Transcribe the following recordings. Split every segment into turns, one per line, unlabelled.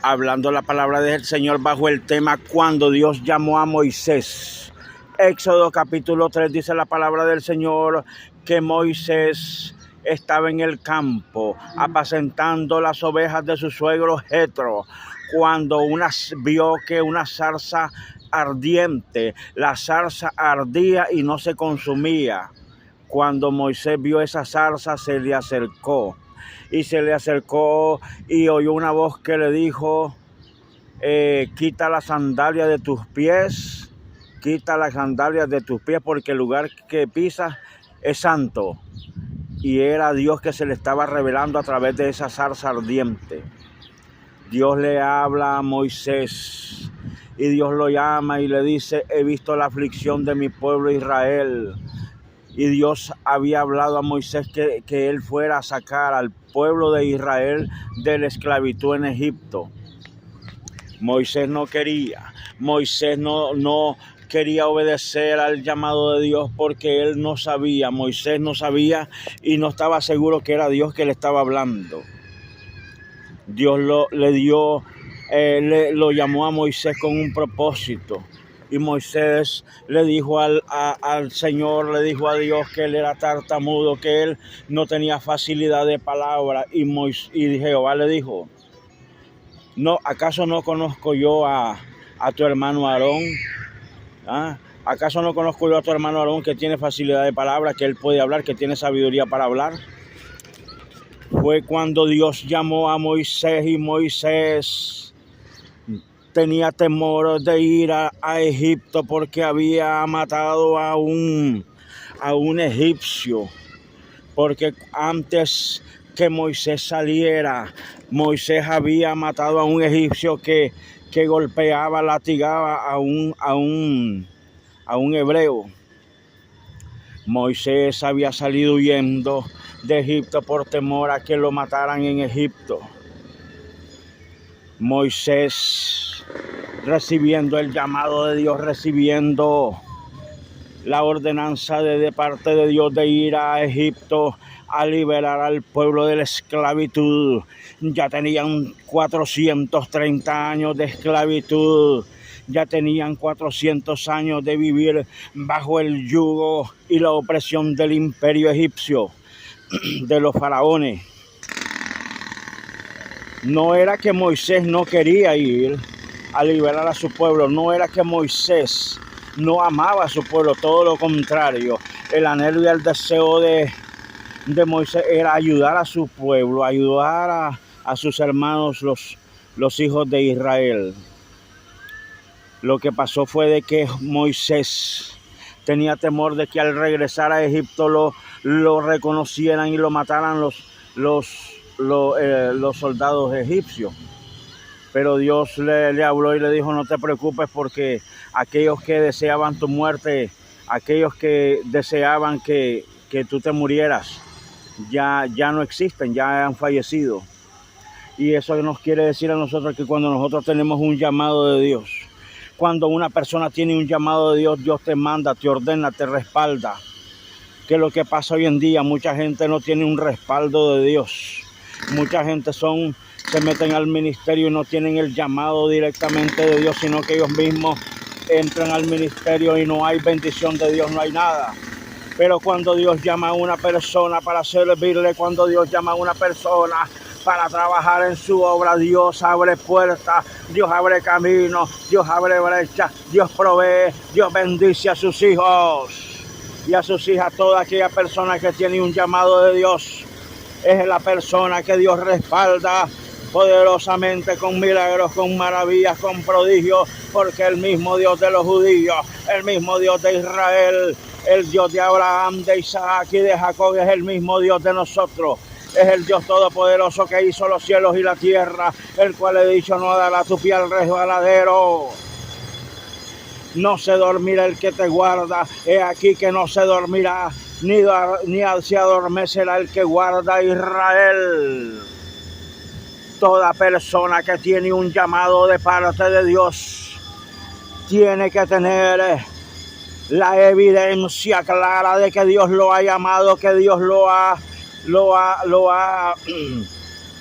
hablando la palabra del Señor bajo el tema cuando Dios llamó a Moisés. Éxodo capítulo 3 dice la palabra del Señor que Moisés estaba en el campo apacentando las ovejas de su suegro Jetro cuando vio que una zarza ardiente, la zarza ardía y no se consumía. Cuando Moisés vio esa zarza se le acercó y oyó una voz que le dijo: quita las sandalias de tus pies, porque el lugar que pisas es santo. Y era Dios que se le estaba revelando a través de esa zarza ardiente. Dios le habla a Moisés y Dios lo llama y le dice: he visto la aflicción de mi pueblo Israel. Y Dios había hablado a Moisés que él fuera a sacar al pueblo de Israel de la esclavitud en Egipto. Moisés no quería obedecer al llamado de Dios porque él no sabía, Moisés no sabía y no estaba seguro que era Dios que le estaba hablando. Dios lo llamó a Moisés con un propósito. Y Moisés le dijo al Señor, le dijo a Dios que él era tartamudo, que él no tenía facilidad de palabra. Y Jehová le dijo: ¿no, acaso no conozco yo a tu hermano Aarón? ¿Acaso no conozco yo a tu hermano Aarón, que tiene facilidad de palabra, que él puede hablar, que tiene sabiduría para hablar? Fue cuando Dios llamó a Moisés y Moisés tenía temor de ir a Egipto porque había matado a un egipcio. Porque antes que Moisés saliera, Moisés había matado a un egipcio que golpeaba, latigaba a un hebreo. Moisés había salido huyendo de Egipto por temor a que lo mataran en Egipto. Moisés, recibiendo el llamado de Dios, recibiendo la ordenanza de parte de Dios de ir a Egipto a liberar al pueblo de la esclavitud. Ya tenían 430 años de esclavitud. Ya tenían 400 años de vivir bajo el yugo y la opresión del imperio egipcio, de los faraones. No era que Moisés no quería ir a liberar a su pueblo, no era que Moisés no amaba a su pueblo, todo lo contrario. El anhelo y el deseo de Moisés era ayudar a su pueblo, ayudar a sus hermanos, los hijos de Israel. Lo que pasó fue de que Moisés tenía temor de que al regresar a Egipto lo reconocieran y lo mataran los soldados egipcios. Pero Dios le habló y le dijo: no te preocupes, porque aquellos que deseaban tu muerte, aquellos que deseaban que tú te murieras, ya no existen, ya han fallecido. Y eso nos quiere decir a nosotros que cuando nosotros tenemos un llamado de Dios, cuando una persona tiene un llamado de Dios, Dios te manda, te ordena, te respalda. Que lo que pasa hoy en día, mucha gente no tiene un respaldo de Dios. Mucha gente se meten al ministerio y no tienen el llamado directamente de Dios, sino que ellos mismos entran al ministerio y no hay bendición de Dios, no hay nada. Pero cuando Dios llama a una persona para servirle, cuando Dios llama a una persona para trabajar en su obra, Dios abre puertas, Dios abre caminos, Dios abre brechas, Dios provee, Dios bendice a sus hijos y a sus hijas. Toda aquella persona que tiene un llamado de Dios es la persona que Dios respalda poderosamente con milagros, con maravillas, con prodigios, porque el mismo Dios de los judíos, el mismo Dios de Israel, el Dios de Abraham, de Isaac y de Jacob, es el mismo Dios de nosotros. Es el Dios todopoderoso que hizo los cielos y la tierra, el cual he dicho: no dará tu pie al resbaladero. No se dormirá el que te guarda. He aquí que no se dormirá, ni se adormecerá el que guarda a Israel. Toda persona que tiene un llamado de parte de Dios tiene que tener la evidencia clara de que Dios lo ha llamado, que Dios lo ha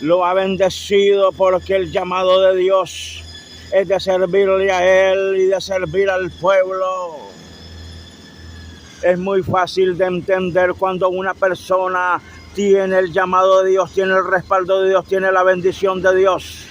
lo ha bendecido, porque el llamado de Dios es de servirle a Él y de servir al pueblo. Es muy fácil de entender cuando una persona tiene el llamado de Dios, tiene el respaldo de Dios, tiene la bendición de Dios.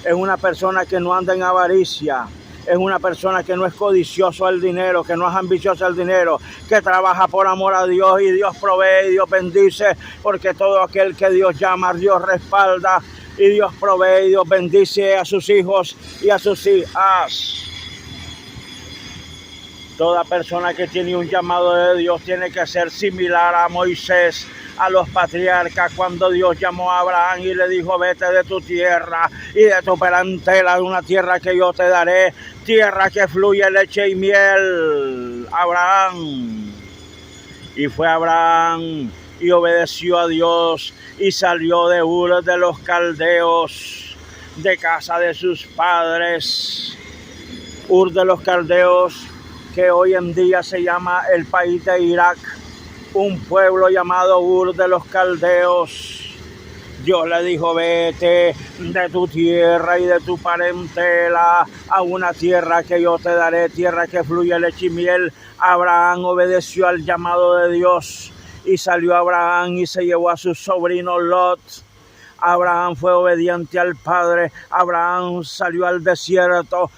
Es una persona que no anda en avaricia, es una persona que no es codicioso al dinero, que no es ambicioso al dinero, que trabaja por amor a Dios, y Dios provee y Dios bendice, porque todo aquel que Dios llama, Dios respalda, y Dios provee y Dios bendice a sus hijos y a sus hijas. Toda persona que tiene un llamado de Dios tiene que ser similar a Moisés, a los patriarcas, cuando Dios llamó a Abraham y le dijo: vete de tu tierra y de tu parentela, de una tierra que yo te daré, tierra que fluye leche y miel. Abraham. Y fue Abraham y obedeció a Dios y salió de Ur de los Caldeos, de casa de sus padres. Ur de los Caldeos, que hoy en día se llama el país de Irak, un pueblo llamado Ur de los Caldeos. Dios le dijo: vete de tu tierra y de tu parentela a una tierra que yo te daré, tierra que fluye leche y miel. Abraham obedeció al llamado de Dios y salió Abraham y se llevó a su sobrino Lot. Abraham fue obediente al Padre. Abraham salió al desierto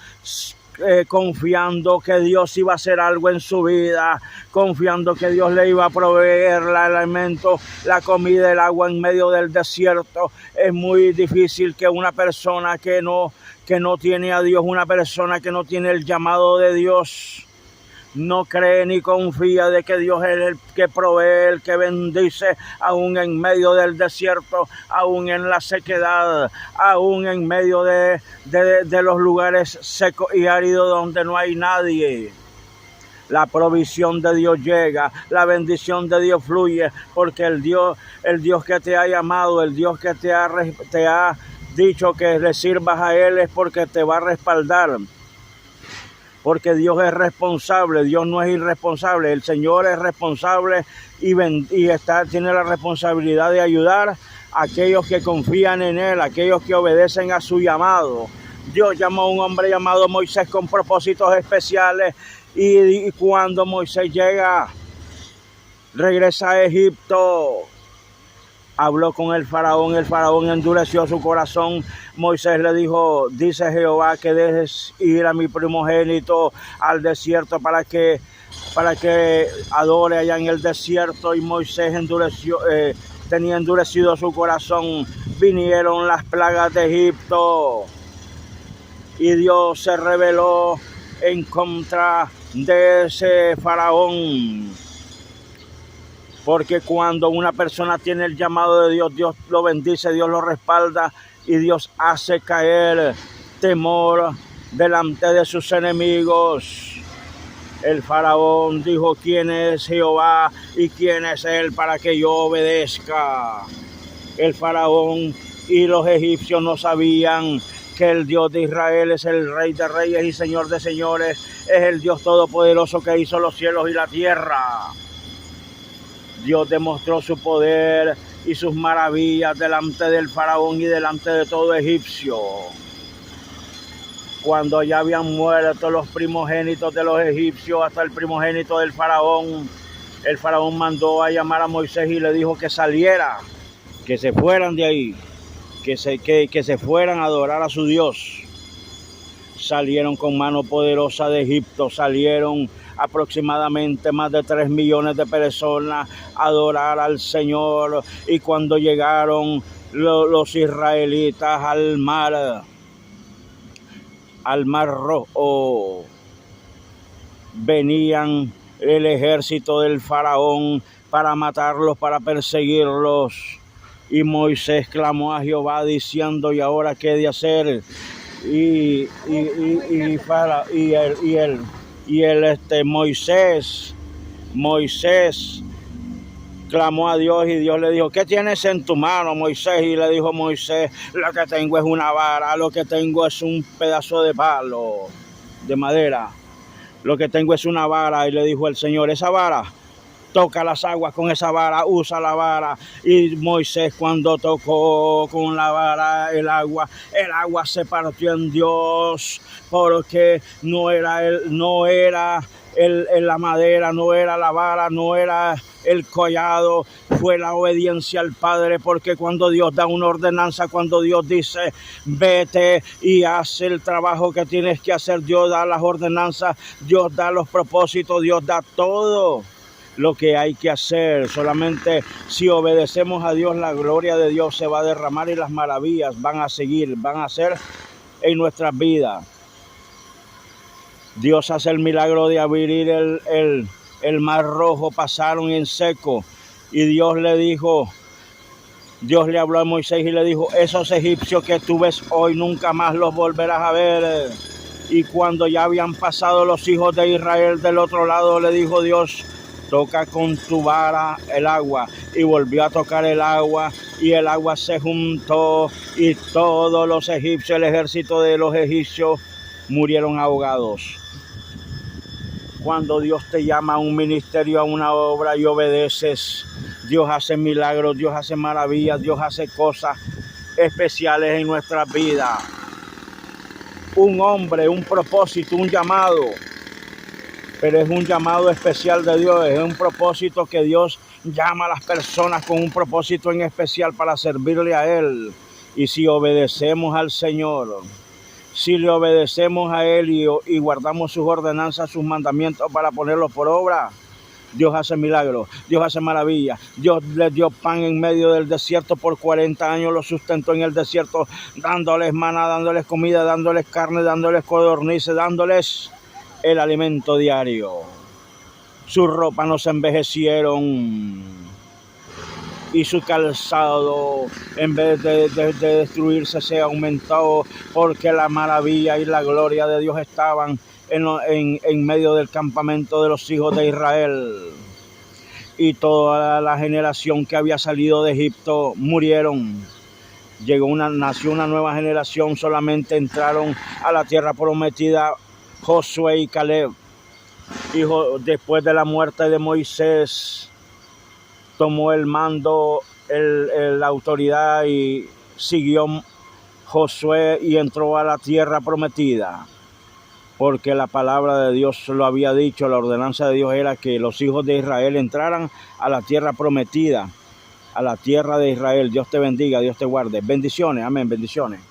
confiando que Dios iba a hacer algo en su vida, confiando que Dios le iba a proveer el alimento, la comida, el agua en medio del desierto. Es muy difícil que una persona que no tiene a Dios, una persona que no tiene el llamado de Dios, no cree ni confía de que Dios es el que provee, el que bendice, aún en medio del desierto, aún en la sequedad, aún en medio de los lugares secos y áridos donde no hay nadie. La provisión de Dios llega, la bendición de Dios fluye, porque el Dios que te ha llamado, el Dios que te ha dicho que le sirvas a Él, es porque te va a respaldar. Porque Dios es responsable, Dios no es irresponsable. El Señor es responsable y tiene la responsabilidad de ayudar a aquellos que confían en Él, a aquellos que obedecen a su llamado. Dios llamó a un hombre llamado Moisés con propósitos especiales, y cuando Moisés regresa a Egipto, habló con el faraón endureció su corazón. Moisés le dijo: dice Jehová que dejes ir a mi primogénito al desierto para que adore allá en el desierto. Y Moisés tenía endurecido su corazón. Vinieron las plagas de Egipto y Dios se rebeló en contra de ese faraón. Porque cuando una persona tiene el llamado de Dios, Dios lo bendice, Dios lo respalda y Dios hace caer temor delante de sus enemigos. El faraón dijo: ¿quién es Jehová y quién es Él para que yo obedezca? El faraón y los egipcios no sabían que el Dios de Israel es el Rey de Reyes y Señor de Señores, es el Dios todopoderoso que hizo los cielos y la tierra. Dios demostró su poder y sus maravillas delante del faraón y delante de todo egipcio. Cuando ya habían muerto los primogénitos de los egipcios, hasta el primogénito del faraón, el faraón mandó a llamar a Moisés y le dijo que saliera, que se fueran de ahí, que se fueran a adorar a su Dios. Salieron con mano poderosa de Egipto, salieron aproximadamente más de 3 millones de personas a adorar al Señor. Y cuando llegaron los israelitas al mar Rojo, venían el ejército del faraón para matarlos, para perseguirlos. Y Moisés clamó a Jehová diciendo: ¿y ahora qué he de hacer? Moisés clamó a Dios y Dios le dijo: ¿qué tienes en tu mano, Moisés? Y le dijo Moisés: lo que tengo es una vara, lo que tengo es un pedazo de palo, de madera, lo que tengo es una vara. Y le dijo el Señor: esa vara toca las aguas con esa vara, usa la vara. Y Moisés, cuando tocó con la vara el agua se partió en Dios, porque no era la madera, no era la vara, no era el collado, fue la obediencia al Padre, porque cuando Dios da una ordenanza, cuando Dios dice vete y haz el trabajo que tienes que hacer, Dios da las ordenanzas, Dios da los propósitos, Dios da todo lo que hay que hacer. Solamente si obedecemos a Dios, la gloria de Dios se va a derramar y las maravillas van a seguir, van a ser en nuestras vidas. Dios hace el milagro de abrir el mar rojo, pasaron en seco, y Dios le habló a Moisés y le dijo, esos egipcios que tú ves hoy nunca más los volverás a ver. Y cuando ya habían pasado los hijos de Israel del otro lado, le dijo Dios, toca con tu vara el agua. Y volvió a tocar el agua, y el agua se juntó, y todos los egipcios, el ejército de los egipcios, murieron ahogados. Cuando Dios te llama a un ministerio, a una obra y obedeces, Dios hace milagros, Dios hace maravillas, Dios hace cosas especiales en nuestras vidas. Un hombre, un propósito, un llamado, pero es un llamado especial de Dios, es un propósito que Dios llama a las personas con un propósito en especial para servirle a Él. Y si obedecemos al Señor, si le obedecemos a Él y guardamos sus ordenanzas, sus mandamientos para ponerlos por obra, Dios hace milagros, Dios hace maravillas. Dios les dio pan en medio del desierto por 40 años, los sustentó en el desierto, dándoles maná, dándoles comida, dándoles carne, dándoles codornices, dándoles el alimento diario. Sus ropas no se envejecieron, y su calzado, en vez de destruirse, se aumentó, porque la maravilla y la gloria de Dios estaban en medio del campamento de los hijos de Israel. Y toda la generación que había salido de Egipto murieron. Nació una nueva generación, solamente entraron a la tierra prometida Josué y Caleb. Después de la muerte de Moisés, tomó el mando, la autoridad, y siguió Josué y entró a la tierra prometida, porque la palabra de Dios lo había dicho. La ordenanza de Dios era que los hijos de Israel entraran a la tierra prometida, a la tierra de Israel. Dios te bendiga, Dios te guarde. Bendiciones, amén, bendiciones.